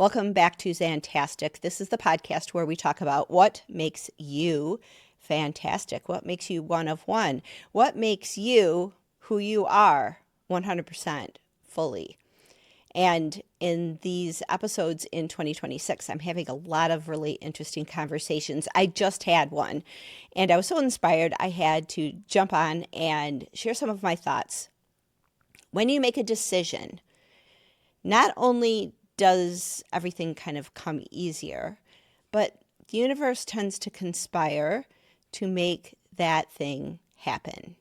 Welcome back to Zantastic. This is the podcast where we talk about what makes you fantastic, what makes you one of one, what makes you who you are 100% fully. And in these episodes in 2026, I'm having a lot of really interesting conversations. I just had one, and I was so inspired, I had to jump on and share some of my thoughts. When you make a decision, not only does everything kind of come easier, but the universe tends to conspire to make that thing happen.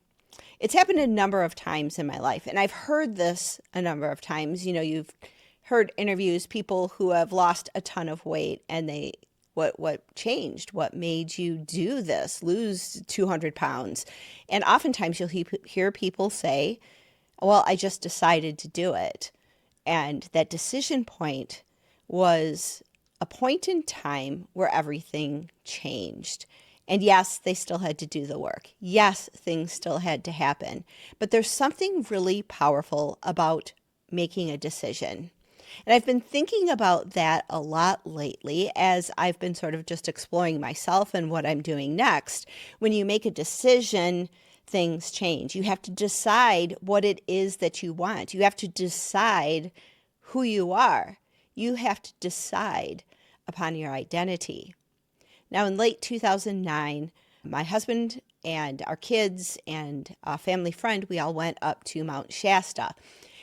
It's happened a number of times in my life, and I've heard this a number of times. You know, you've heard interviews, people who have lost a ton of weight, and what changed? What made you do this? Lose 200 pounds? And oftentimes you'll hear people say, well, I just decided to do it. And that decision point was a point in time where everything changed. And yes, they still had to do the work. Yes, things still had to happen. But there's something really powerful about making a decision. And I've been thinking about that a lot lately as I've been sort of just exploring myself and what I'm doing next. When you make a decision, things change. You have to decide what it is that you want. You have to decide who you are. You have to decide upon your identity. Now, in late 2009, my husband and our kids and a family friend, we all went up to Mount Shasta.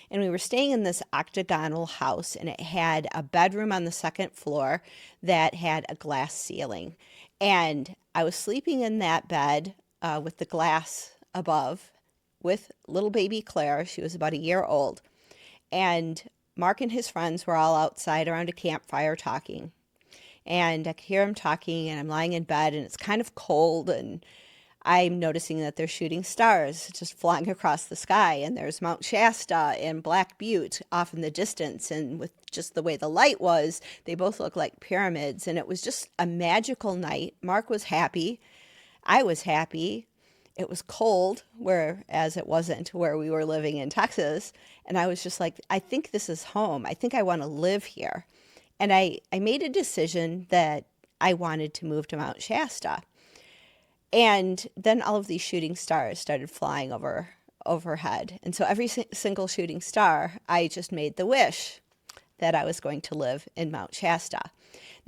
And we were staying in this octagonal house, and it had a bedroom on the second floor that had a glass ceiling. And I was sleeping in that bed with the glass above with little baby Claire. She was about a year old. And Mark and his friends were all outside around a campfire talking. And I could hear them talking, and I'm lying in bed, and it's kind of cold, and I'm noticing that they're shooting stars just flying across the sky, and there's Mount Shasta and Black Butte off in the distance, and with just the way the light was, they both look like pyramids, and it was just a magical night. Mark was happy. I was happy. It was cold, whereas it wasn't where we were living in Texas, and I was just like, I think this is home. I think I want to live here. And I made a decision that I wanted to move to Mount Shasta. And then all of these shooting stars started flying overhead. And so every single shooting star, I just made the wish that I was going to live in Mount Shasta.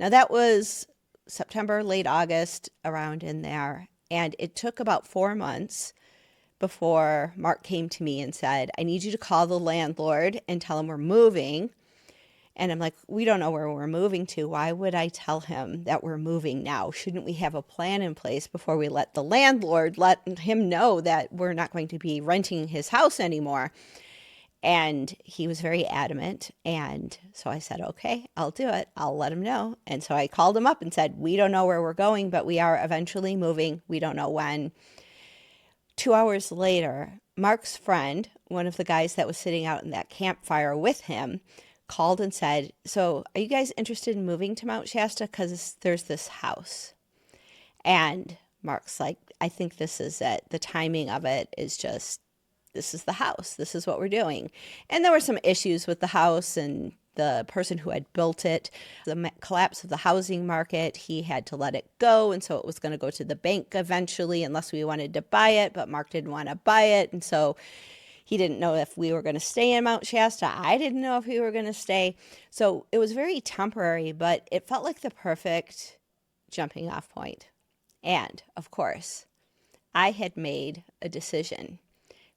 Now that was September, late August, around in there. And it took about 4 months before Mark came to me and said, I need you to call the landlord and tell him we're moving. And I'm like, we don't know where we're moving to. Why would I tell him that we're moving now? Shouldn't we have a plan in place before we let the landlord let him know that we're not going to be renting his house anymore? And he was very adamant. And so I said, okay, I'll do it. I'll let him know. And so I called him up and said, we don't know where we're going, but we are eventually moving. We don't know when. 2 hours later, Mark's friend, one of the guys that was sitting out in that campfire with him, called and said, so are you guys interested in moving to Mount Shasta? Because there's this house. And Mark's like, I think this is it. The timing of it is just, this is the house. This is what we're doing. And there were some issues with the house and the person who had built it. The collapse of the housing market, he had to let it go. And so it was going to go to the bank eventually unless we wanted to buy it. But Mark didn't want to buy it. And so he didn't know if we were going to stay in Mount Shasta. I didn't know if we were going to stay. So it was very temporary, but it felt like the perfect jumping off point. And, of course, I had made a decision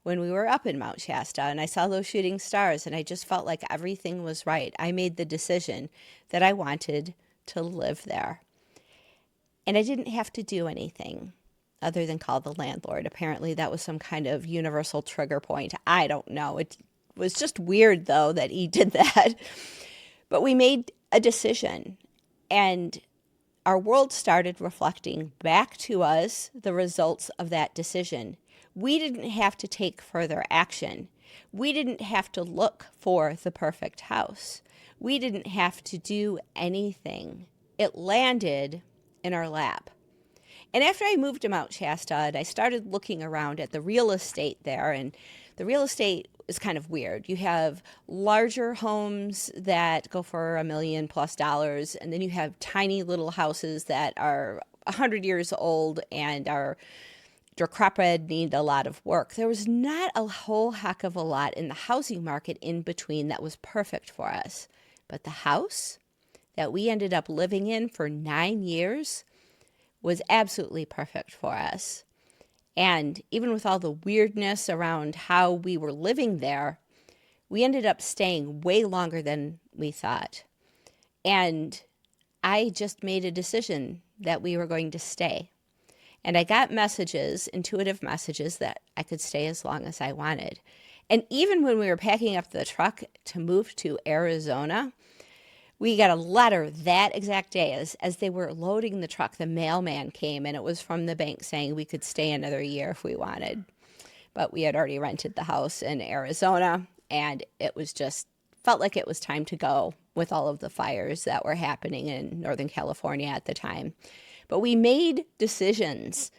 when we were up in Mount Shasta and I saw those shooting stars and I just felt like everything was right. I made the decision that I wanted to live there. And I didn't have to do anything other than call the landlord. Apparently that was some kind of universal trigger point. I don't know. It was just weird, though, that he did that. But we made a decision, and our world started reflecting back to us the results of that decision. We didn't have to take further action. We didn't have to look for the perfect house. We didn't have to do anything. It landed in our lap. And after I moved to Mount Shasta, and I started looking around at the real estate there, and the real estate is kind of weird. You have larger homes that go for $1 million plus, and then you have tiny little houses that are 100 years old and are decrepit, need a lot of work. There was not a whole heck of a lot in the housing market in between that was perfect for us. But the house that we ended up living in for 9 years was absolutely perfect for us. And even with all the weirdness around how we were living there, we ended up staying way longer than we thought. And I just made a decision that we were going to stay. And I got messages, intuitive messages, that I could stay as long as I wanted. And even when we were packing up the truck to move to Arizona, we got a letter that exact day. As they were loading the truck, the mailman came, and it was from the bank saying we could stay another year if we wanted. But we had already rented the house in Arizona, and it was just felt like it was time to go with all of the fires that were happening in Northern California at the time. But we made decisions,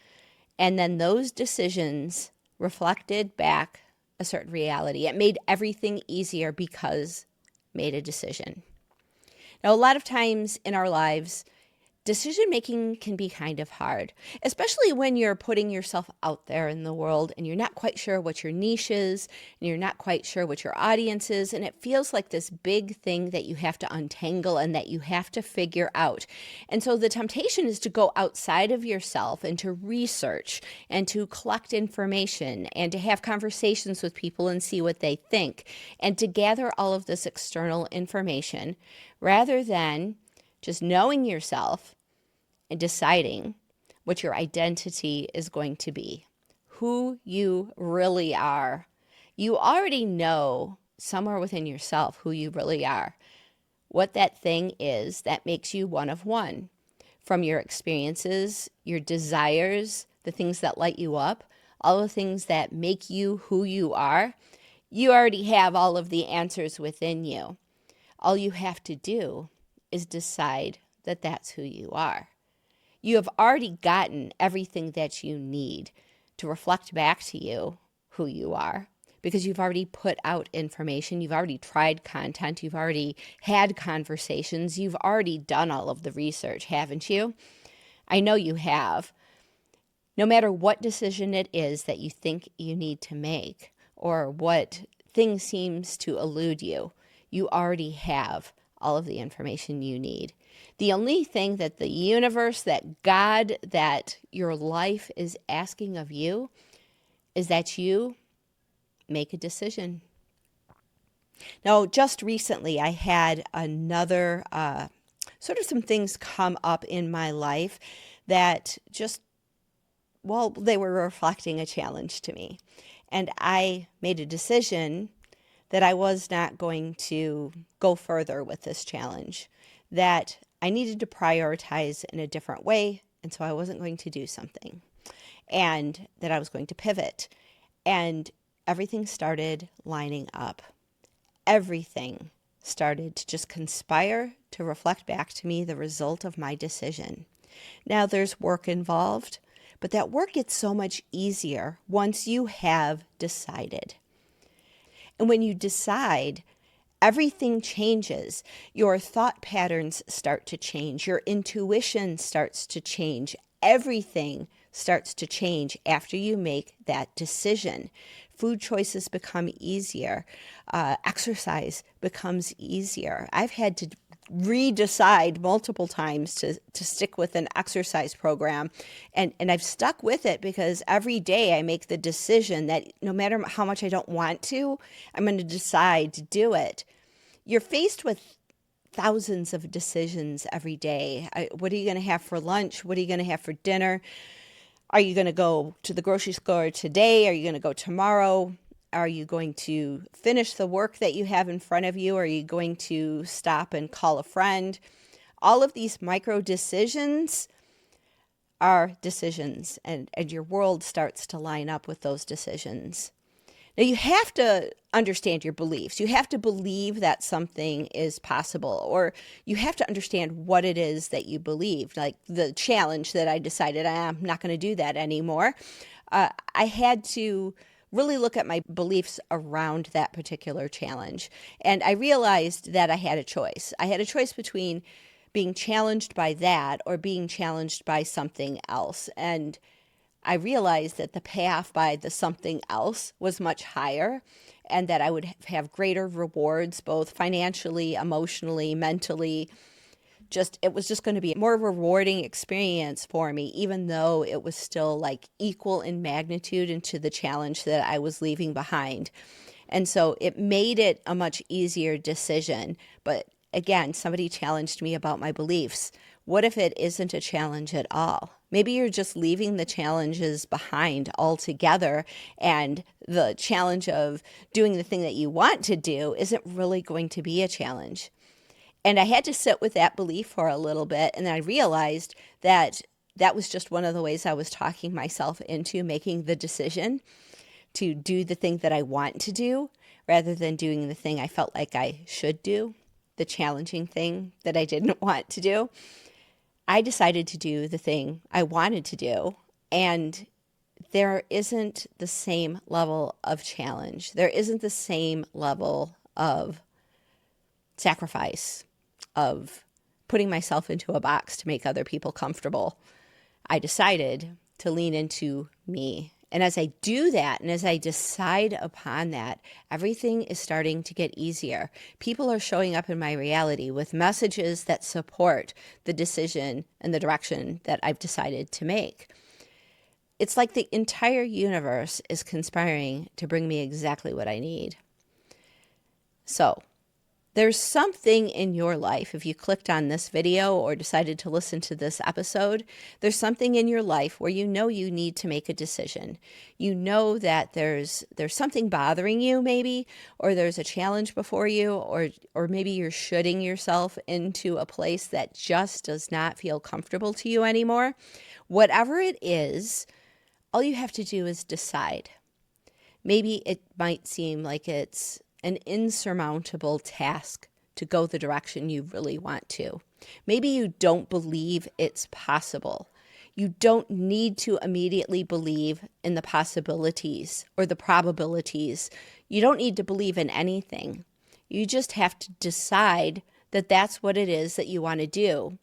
and then those decisions reflected back a certain reality. It made everything easier because made a decision. Now, a lot of times in our lives, decision-making can be kind of hard, especially when you're putting yourself out there in the world and you're not quite sure what your niche is and you're not quite sure what your audience is. And it feels like this big thing that you have to untangle and that you have to figure out. And so the temptation is to go outside of yourself and to research and to collect information and to have conversations with people and see what they think and to gather all of this external information rather than just knowing yourself and deciding what your identity is going to be, who you really are. You already know somewhere within yourself who you really are, what that thing is that makes you one of one. From your experiences, your desires, the things that light you up, all the things that make you who you are, you already have all of the answers within you. All you have to do is decide that that's who you are. You have already gotten everything that you need to reflect back to you who you are because you've already put out information, you've already tried content, you've already had conversations, you've already done all of the research, haven't you? I know you have. No matter what decision it is that you think you need to make or what thing seems to elude you, you already have all of the information you need. The only thing that the universe, that God, that your life is asking of you is that you make a decision. Now, just recently, I had another sort of some things come up in my life that just, well, they were reflecting a challenge to me. And I made a decision that I was not going to go further with this challenge, that I needed to prioritize in a different way, and so I wasn't going to do something, and that I was going to pivot. And everything started lining up. Everything started to just conspire to reflect back to me the result of my decision. Now, there's work involved, but that work gets so much easier once you have decided. And when you decide, everything changes. Your thought patterns start to change. Your intuition starts to change. Everything starts to change after you make that decision. Food choices become easier. Exercise becomes easier. I've had to redecide multiple times to stick with an exercise program. And I've stuck with it because every day I make the decision that no matter how much I don't want to, I'm going to decide to do it. You're faced with thousands of decisions every day. What are you going to have for lunch? What are you going to have for dinner? Are you going to go to the grocery store today? Are you going to go tomorrow? Are you going to finish the work that you have in front of you? Are you going to stop and call a friend? All of these micro decisions are decisions, and your world starts to line up with those decisions. Now, you have to understand your beliefs. You have to believe that something is possible, or you have to understand what it is that you believe. Like the challenge that I decided I'm not going to do that anymore. I had to really look at my beliefs around that particular challenge. And I realized that I had a choice. I had a choice between being challenged by that or being challenged by something else. And I realized that the payoff by the something else was much higher, and that I would have greater rewards, both financially, emotionally, mentally. It was just going to be a more rewarding experience for me, even though it was still like equal in magnitude into the challenge that I was leaving behind. And so it made it a much easier decision. But again, somebody challenged me about my beliefs. What if it isn't a challenge at all? Maybe you're just leaving the challenges behind altogether, and the challenge of doing the thing that you want to do isn't really going to be a challenge. And I had to sit with that belief for a little bit, and then I realized that that was just one of the ways I was talking myself into making the decision to do the thing that I want to do rather than doing the thing I felt like I should do, the challenging thing that I didn't want to do. I decided to do the thing I wanted to do, and there isn't the same level of challenge. There isn't the same level of sacrifice, of putting myself into a box to make other people comfortable. I decided to lean into me. And as I do that, and as I decide upon that, everything is starting to get easier. People are showing up in my reality with messages that support the decision and the direction that I've decided to make. It's like the entire universe is conspiring to bring me exactly what I need. So, there's something in your life, if you clicked on this video or decided to listen to this episode, there's something in your life where you know you need to make a decision. You know that there's something bothering you maybe, or there's a challenge before you, or maybe you're shooting yourself into a place that just does not feel comfortable to you anymore. Whatever it is, all you have to do is decide. Maybe it might seem like it's an insurmountable task to go the direction you really want to. Maybe you don't believe it's possible. You don't need to immediately believe in the possibilities or the probabilities. You don't need to believe in anything. You just have to decide that that's what it is that you want to do.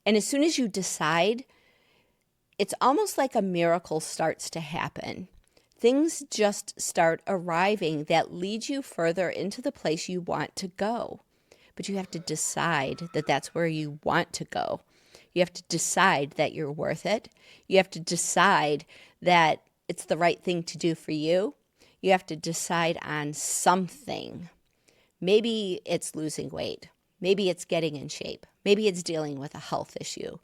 And as soon as you decide, it's almost like a miracle starts to happen. Things just start arriving that lead you further into the place you want to go. But you have to decide that that's where you want to go. You have to decide that you're worth it. You have to decide that it's the right thing to do for you. You have to decide on something. Maybe it's losing weight. Maybe it's getting in shape. Maybe it's dealing with a health issue.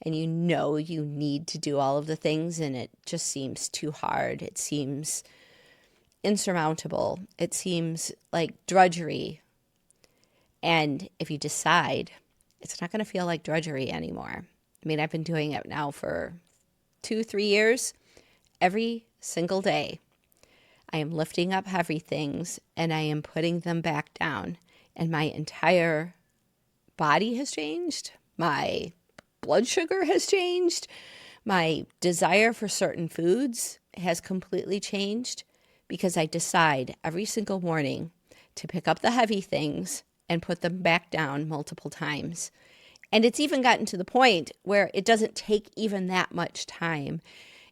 And you know you need to do all of the things, and it just seems too hard. It seems insurmountable. It seems like drudgery. And if you decide, it's not going to feel like drudgery anymore. I mean, I've been doing it now for 2-3 years. Every single day, I am lifting up heavy things, and I am putting them back down. And my entire body has changed. My blood sugar has changed. My desire for certain foods has completely changed because I decide every single morning to pick up the heavy things and put them back down multiple times. And it's even gotten to the point where it doesn't take even that much time.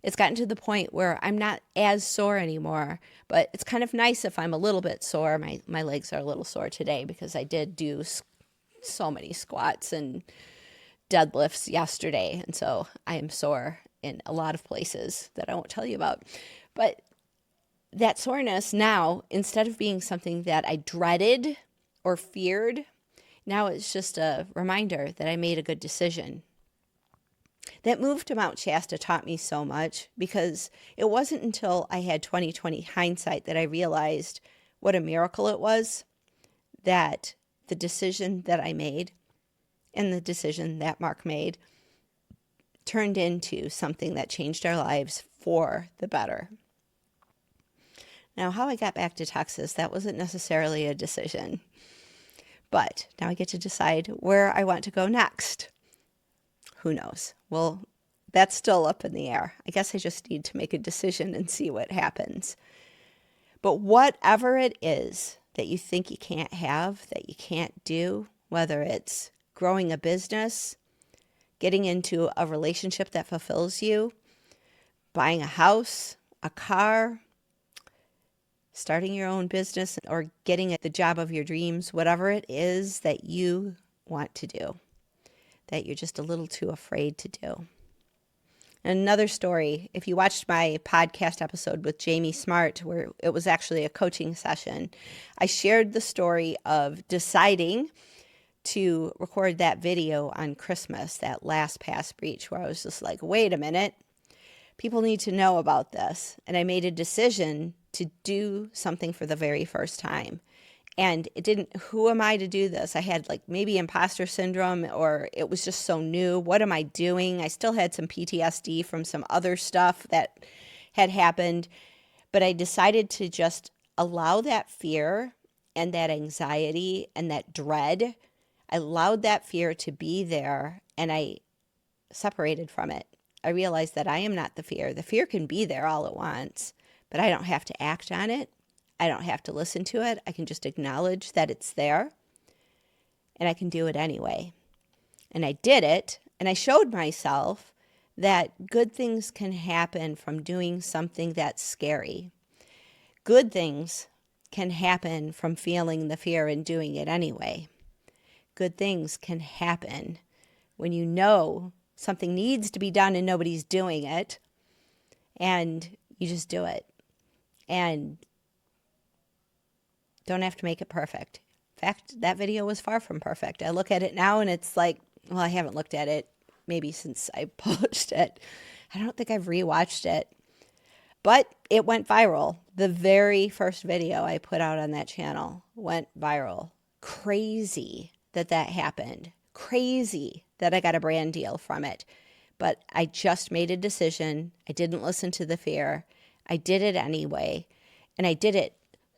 It's gotten to the point where I'm not as sore anymore, but it's kind of nice if I'm a little bit sore. My legs are a little sore today because I did do so many squats and deadlifts yesterday, and so I am sore in a lot of places that I won't tell you about. But that soreness now, instead of being something that I dreaded or feared, now it's just a reminder that I made a good decision. That move to Mount Shasta taught me so much because it wasn't until I had 20/20 hindsight that I realized what a miracle it was that the decision that I made and the decision that Mark made turned into something that changed our lives for the better. Now, how I got back to Texas, that wasn't necessarily a decision. But now I get to decide where I want to go next. Who knows? Well, that's still up in the air. I guess I just need to make a decision and see what happens. But whatever it is that you think you can't have, that you can't do, whether it's growing a business, getting into a relationship that fulfills you, buying a house, a car, starting your own business, or getting the job of your dreams, whatever it is that you want to do, that you're just a little too afraid to do. Another story, if you watched my podcast episode with Jamie Smart, where it was actually a coaching session, I shared the story of deciding to record that video on Christmas, that last past breach, where I was just like, wait a minute, people need to know about this. And I made a decision to do something for the very first time. And it didn't, who am I to do this? I had like maybe imposter syndrome, or it was just so new. What am I doing? I still had some PTSD from some other stuff that had happened. But I decided to just allow that fear and that anxiety and that dread. I allowed that fear to be there, and I separated from it. I realized that I am not the fear. The fear can be there all at once, but I don't have to act on it. I don't have to listen to it. I can just acknowledge that it's there, and I can do it anyway. And I did it, and I showed myself that good things can happen from doing something that's scary. Good things can happen from feeling the fear and doing it anyway. Good things can happen when you know something needs to be done and nobody's doing it, and you just do it. And don't have to make it perfect. In fact, that video was far from perfect. I look at it now and it's like, well, I haven't looked at it maybe since I published it. I don't think I've rewatched it. But it went viral. The very first video I put out on that channel went viral. Crazy that happened. Crazy that I got a brand deal from it. But I just made a decision. I didn't listen to the fear. I did it anyway. And I did it.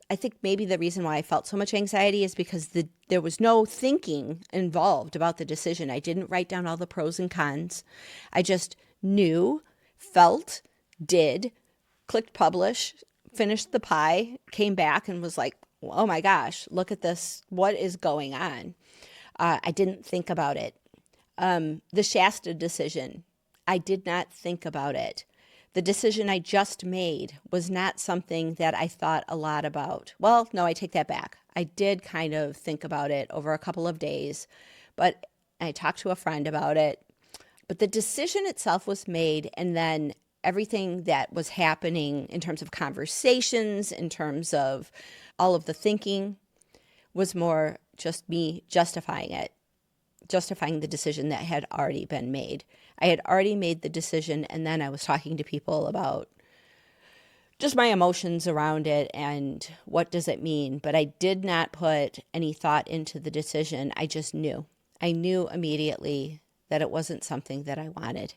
I think maybe the reason why I felt so much anxiety is because there was no thinking involved about the decision. I didn't write down all the pros and cons. I just knew, felt, did, clicked publish, finished the pie, came back and was like, oh my gosh, look at this. What is going on? I didn't think about it. The Shasta decision, I did not think about it. The decision I just made was not something that I thought a lot about. Well, no, I take that back. I did kind of think about it over a couple of days, but I talked to a friend about it. But the decision itself was made, and then everything that was happening in terms of conversations, in terms of all of the thinking, was more just me justifying it, justifying the decision that had already been made. I had already made the decision, and then I was talking to people about just my emotions around it and what does it mean. But I did not put any thought into the decision. I just knew. I knew immediately that it wasn't something that I wanted,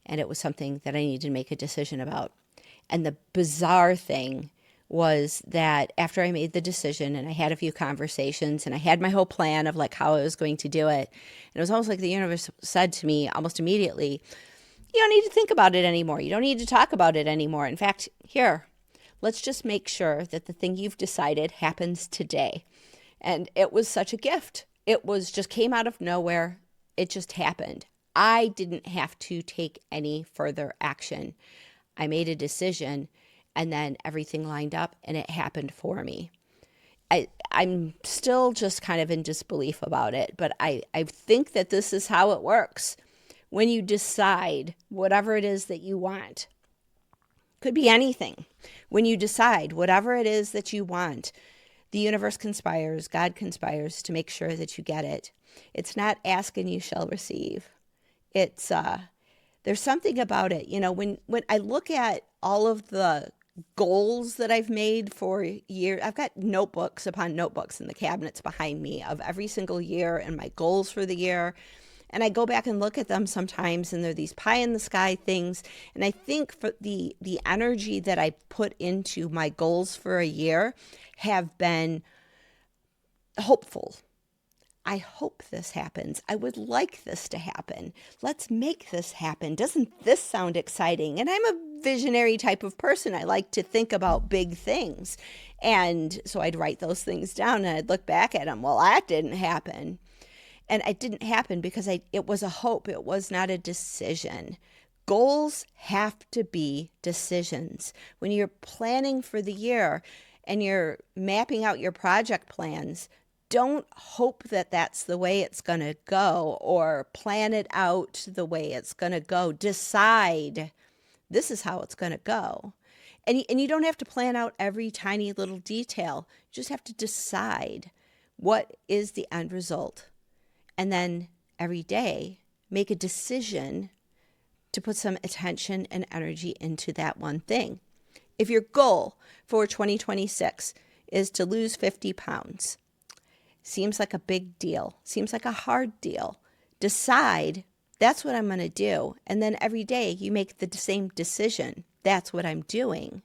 and it was something that I needed to make a decision about. And the bizarre thing was that after I made the decision and I had a few conversations and I had my whole plan of like how I was going to do it, and it was almost like the universe said to me almost immediately, you don't need to think about it anymore. You don't need to talk about it anymore. In fact, here, let's just make sure that the thing you've decided happens today. And it was such a gift. It was just came out of nowhere. It just happened. I didn't have to take any further action. I made a decision, and then everything lined up and it happened for me. I'm still just kind of in disbelief about it, but I think that this is how it works. When you decide whatever it is that you want, could be anything. When you decide whatever it is that you want, the universe conspires, God conspires to make sure that you get it. It's not ask and you shall receive. It's there's something about it. You know, when I look at all of the goals that I've made for years, I've got notebooks upon notebooks in the cabinets behind me of every single year and my goals for the year. And I go back and look at them sometimes, and they're these pie in the sky things. And I think for the energy that I put into my goals for a year have been hopeful. I hope this happens. I would like this to happen. Let's make this happen. Doesn't this sound exciting? And I'm a visionary type of person. I like to think about big things. And so I'd write those things down and I'd look back at them. Well, that didn't happen. And it didn't happen because it was a hope. It was not a decision. Goals have to be decisions. When you're planning for the year and you're mapping out your project plans, don't hope that that's the way it's going to go or plan it out the way it's going to go. Decide this is how it's going to go. And you don't have to plan out every tiny little detail. You just have to decide what is the end result. And then every day, make a decision to put some attention and energy into that one thing. If your goal for 2026 is to lose 50 pounds, seems like a big deal, seems like a hard deal, decide that's what I'm going to do. And then every day you make the same decision. That's what I'm doing.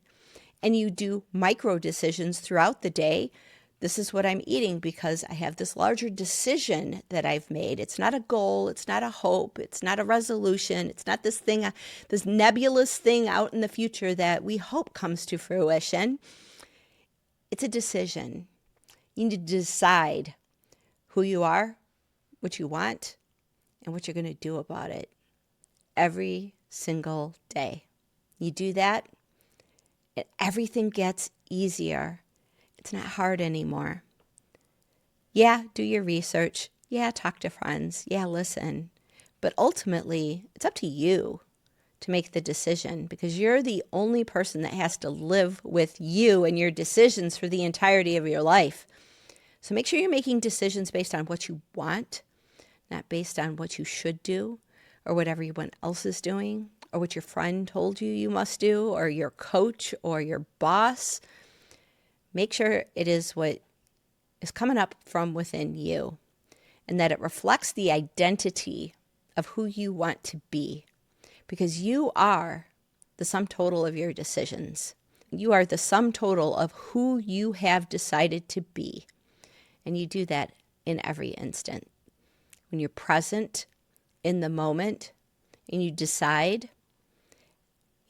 And you do micro decisions throughout the day. This is what I'm eating because I have this larger decision that I've made. It's not a goal. It's not a hope. It's not a resolution. It's not this thing, this nebulous thing out in the future that we hope comes to fruition. It's a decision. You need to decide who you are, what you want, and what you're going to do about it every single day. You do that, and everything gets easier. It's not hard anymore. Yeah, do your research. Yeah, talk to friends. Yeah, listen. But ultimately, it's up to you to make the decision because you're the only person that has to live with you and your decisions for the entirety of your life. So make sure you're making decisions based on what you want, not based on what you should do or what everyone else is doing or what your friend told you you must do or your coach or your boss. Make sure it is what is coming up from within you and that it reflects the identity of who you want to be because you are the sum total of your decisions. You are the sum total of who you have decided to be. And you do that in every instant. When you're present in the moment and you decide,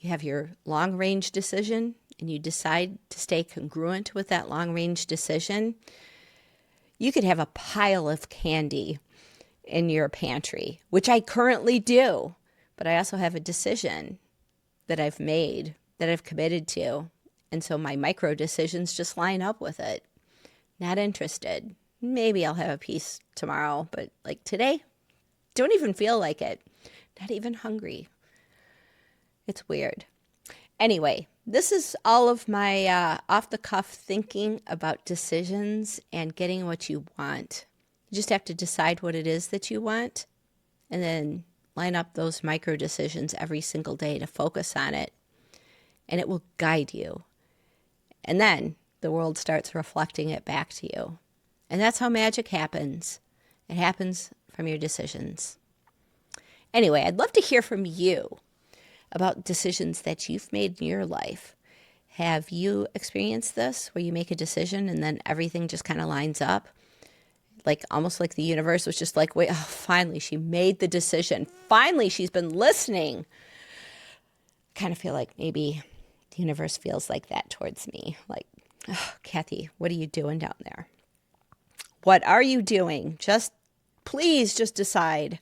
you have your long-range decision and you decide to stay congruent with that long-range decision, you could have a pile of candy in your pantry, which I currently do. But I also have a decision that I've made, that I've committed to. And so my micro decisions just line up with it. Not interested. Maybe I'll have a piece tomorrow, but like today, don't even feel like it. Not even hungry. It's weird. Anyway, this is all of my off-the-cuff thinking about decisions and getting what you want. You just have to decide what it is that you want and then line up those micro decisions every single day to focus on it. And it will guide you. And then the world starts reflecting it back to you. And that's how magic happens. It happens from your decisions. Anyway, I'd love to hear from you about decisions that you've made in your life. Have you experienced this where you make a decision and then everything just kind of lines up? Like almost like the universe was just like, wait, oh, finally she made the decision. Finally, she's been listening. Kind of feel like maybe the universe feels like that towards me. Like, oh, Kathy, what are you doing down there? What are you doing? Please just decide.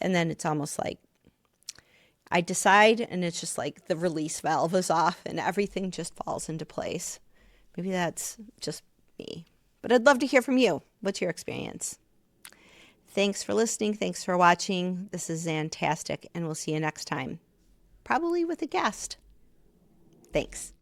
And then it's almost like I decide and it's just like the release valve is off and everything just falls into place. Maybe that's just me. But I'd love to hear from you. What's your experience? Thanks for listening. Thanks for watching. This is Zantastic, and we'll see you next time. Probably with a guest. Thanks.